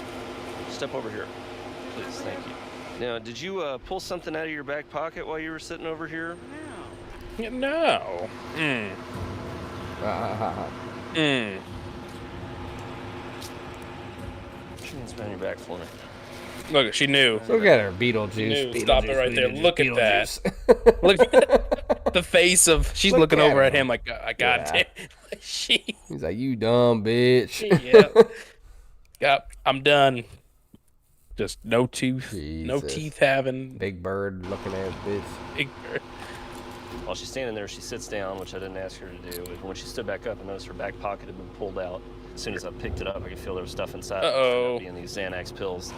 L: Step over here, please. Thank you. Now, did you pull something out of your back pocket while you were sitting over here?
B: No.
L: Put your hands behind your back for me.
B: Look, she knew.
A: Look at her, Beetlejuice.
B: Stop it right there. Look at that. Look at the face of. She's looking over at him like, I got it.
A: He's like, you dumb bitch.
B: Yep. I'm done. Just no tooth.
A: Jesus.
B: No teeth having.
A: Big bird looking at bitch.
B: Big bird.
L: While she's standing there, she sits down, which I didn't ask her to do. And when she stood back up, I noticed her back pocket had been pulled out. As soon as I picked it up, I could feel there was stuff inside.
B: Uh-oh.
L: Being these Xanax pills.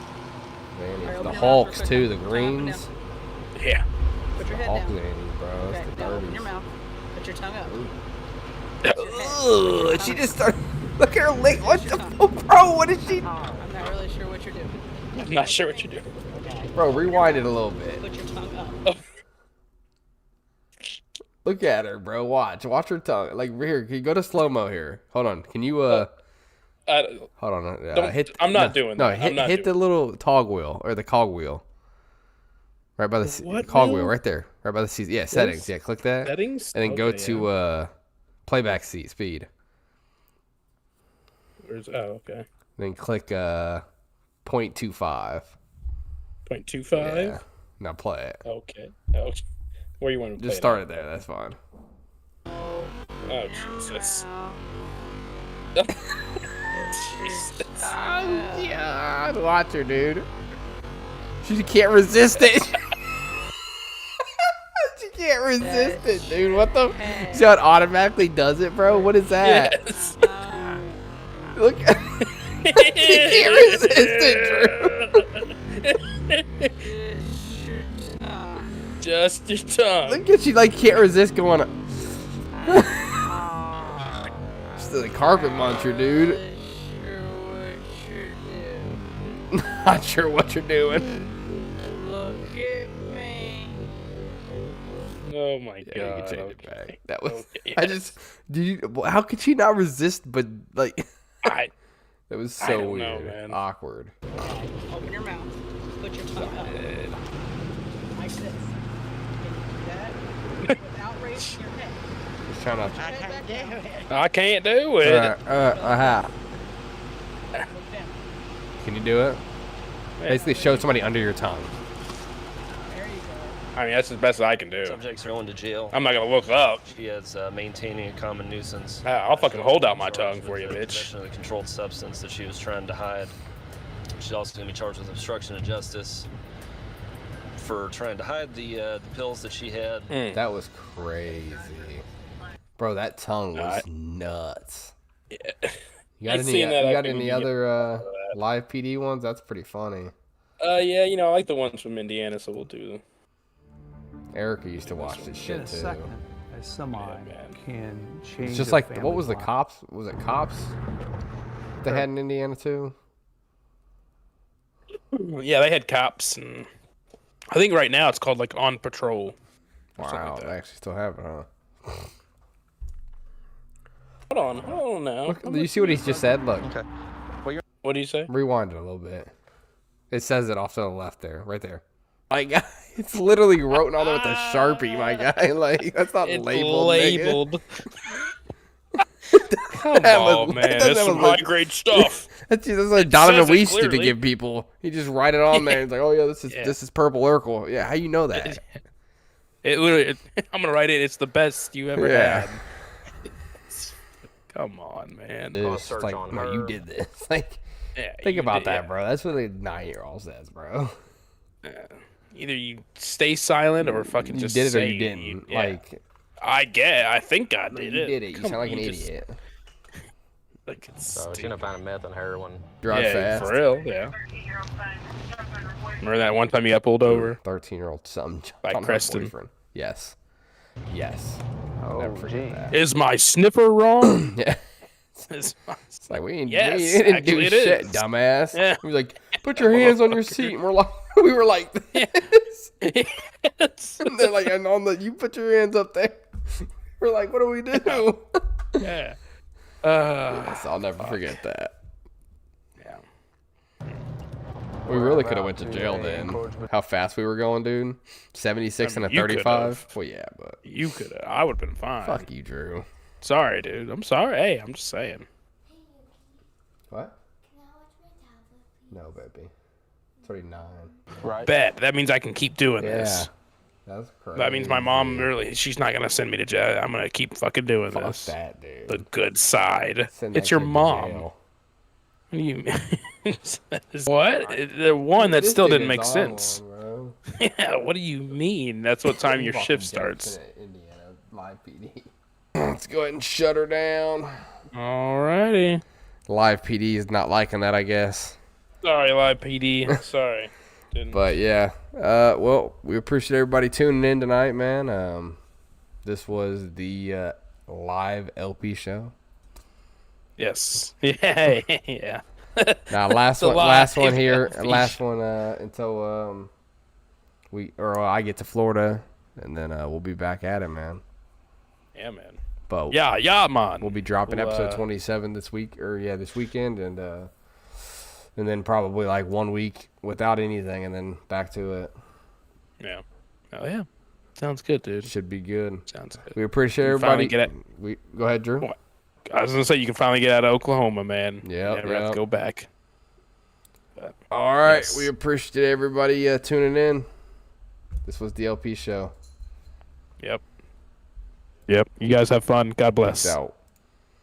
A: Man, the Hulks too, the greens.
B: Yeah.
M: Put your head
A: Hulk
M: down.
A: ladies, bro.
M: Okay,
A: It's the
M: now open
A: birdies.
M: your mouth. Put your tongue up.
A: Ugh, she just started. Look at her leg. What the fuck, bro? What is she?
M: I'm not really sure what you're doing.
B: I'm not sure what you're doing.
A: Bro, rewind it a little bit.
M: Put your tongue up.
A: Look at her, bro. Watch her tongue. Like here, can you go to slow mo here? Hold on. Can you hold on.
B: I'm not doing that.
A: Hit the little tog wheel or the cog wheel. Right by the cog wheel, right there. Right by the seat. Yeah, settings. Yeah, click that.
B: Settings.
A: And then go to playback seat speed.
B: Where's okay.
A: Then click 0.25.
B: 0.25.
A: Yeah. Now play it.
B: Okay. Oh, where you want to play
A: Just start it there. That's fine.
B: Oh Jesus. Jesus.
A: Oh God! Watch her, dude. She can't resist it. She can't resist it, dude. What the? See how it automatically does it, bro? What is that?
B: Yes.
A: Look. She can't resist it, Drew.
B: Just your tongue.
A: Look at you, like can't resist going. She's the carpet muncher, dude. Not sure what you're doing.
M: Look at me.
B: Oh my
A: Yeah, you
B: God.
A: can change it back. That was.
B: Okay,
A: I just. How could she not resist? But like.
B: I
A: That was so
B: don't
A: weird.
B: know, man.
A: Awkward.
M: Open your mouth. Put your tongue up. Like this. Can you do that? Without raising your head.
A: Just trying to.
M: I can't do it.
B: I can't do it.
M: Look down.
A: Can you do it? Basically, show somebody under your tongue.
M: There you go.
B: I mean, that's the best I can do.
L: Subjects are going to jail.
B: I'm not gonna look up.
L: She is maintaining a common nuisance.
B: I'll fucking hold out my tongue for you, bitch.
L: Possession of a controlled substance that she was trying to hide. She's also going to be charged with obstruction of justice, for trying to hide the pills that she had.
A: That was crazy. Bro, that tongue was nuts.
B: Yeah.
A: You got any other live PD ones? That's pretty funny.
B: Yeah, I like the ones from Indiana, so we'll do them.
A: Erica used to watch this shit too.
O: A semi can change.
A: It's just like, what was the cops? Was it cops they had in Indiana too?
B: Yeah, they had cops, and I think right now it's called like On Patrol.
A: Wow, they actually still have it, huh?
B: Hold on now.
A: Look, do you see what he just said? Look.
B: Okay. What do you say?
A: Rewind it a little bit. It says it off to the left there, right there. My guy, it's literally written on there with a Sharpie, my guy. Like, that's not
B: it's
A: labeled.
B: Labeled. Come on, man. That's some high-grade stuff.
A: That's like Donovan Weiss used to give people. He just write it on there. He's like, oh, yeah, this is purple Urkel. Yeah, how you know that?
B: It literally, I'm going to write it. It's the best you ever had. Come on, man.
A: It's like, no, you did this. Like, think about that, bro. That's what a 9-year-old says, bro.
B: Either you stay silent or fucking just
A: did it
B: say
A: or you didn't. Like,
B: I think I did
A: you
B: it.
A: did it. You sound like an idiot.
B: Like it's
L: so she ended up finding meth and heroin.
A: Drive fast.
B: For real, yeah. Remember that one time you got pulled over?
A: 13-year-old son
B: by Preston.
A: Yes. Oh, never forget that.
B: Is my sniffer wrong?
A: Yeah.
B: It's
A: like, we didn't do
B: it
A: shit,
B: is.
A: dumbass.
B: Yeah.
A: He was like, put your hands on your seat. And we were like this.
B: Yes.
A: And they're like, and on you put your hands up there. We're like, what do we do?
B: Yeah.
A: Yes, I'll never forget that.
B: Yeah.
A: We really could have went to jail then. How fast we were going, dude. 76 and a 35. Well, yeah, but
B: you could have. I would have been fine.
A: Fuck you, Drew.
B: Sorry, dude. I'm sorry. Hey, I'm just saying.
A: What? No, baby. It's already 9.
B: Right. Bet. That means I can keep doing this.
A: That's crazy.
B: That means my mom she's not gonna send me to jail. I'm gonna keep fucking doing this.
A: Fuck that, dude.
B: The good side.
A: Send
B: It's
A: that
B: your
A: kid to
B: mom.
A: jail.
B: What do you what? The one that still didn't make sense. Yeah, what do you mean? That's what time your shift starts.
A: Indiana live PD. Let's go ahead and shut her down.
B: Alrighty.
A: Live PD is not liking that, I guess.
B: Sorry, live PD. Sorry.
A: But yeah, well, we appreciate everybody tuning in tonight, man. This was the live LP show.
B: Yes. Yeah. Yeah.
A: Now, last one here. Last one until I get to Florida, and then we'll be back at it, man.
B: Yeah, man.
A: But
B: yeah, man.
A: We'll be dropping episode 27 this week, this weekend, and then probably like 1 week without anything, and then back to it.
B: Yeah. Oh yeah. Sounds good, dude.
A: Should be good.
B: Sounds good.
A: We appreciate everybody. Go ahead, Drew.
B: What? I was gonna say you can finally get out of Oklahoma, man.
A: Yeah.
B: Never have to go back. But,
A: all right. We appreciate everybody tuning in. This was the LP show.
B: Yep. You guys have fun. God bless.
A: Peace out.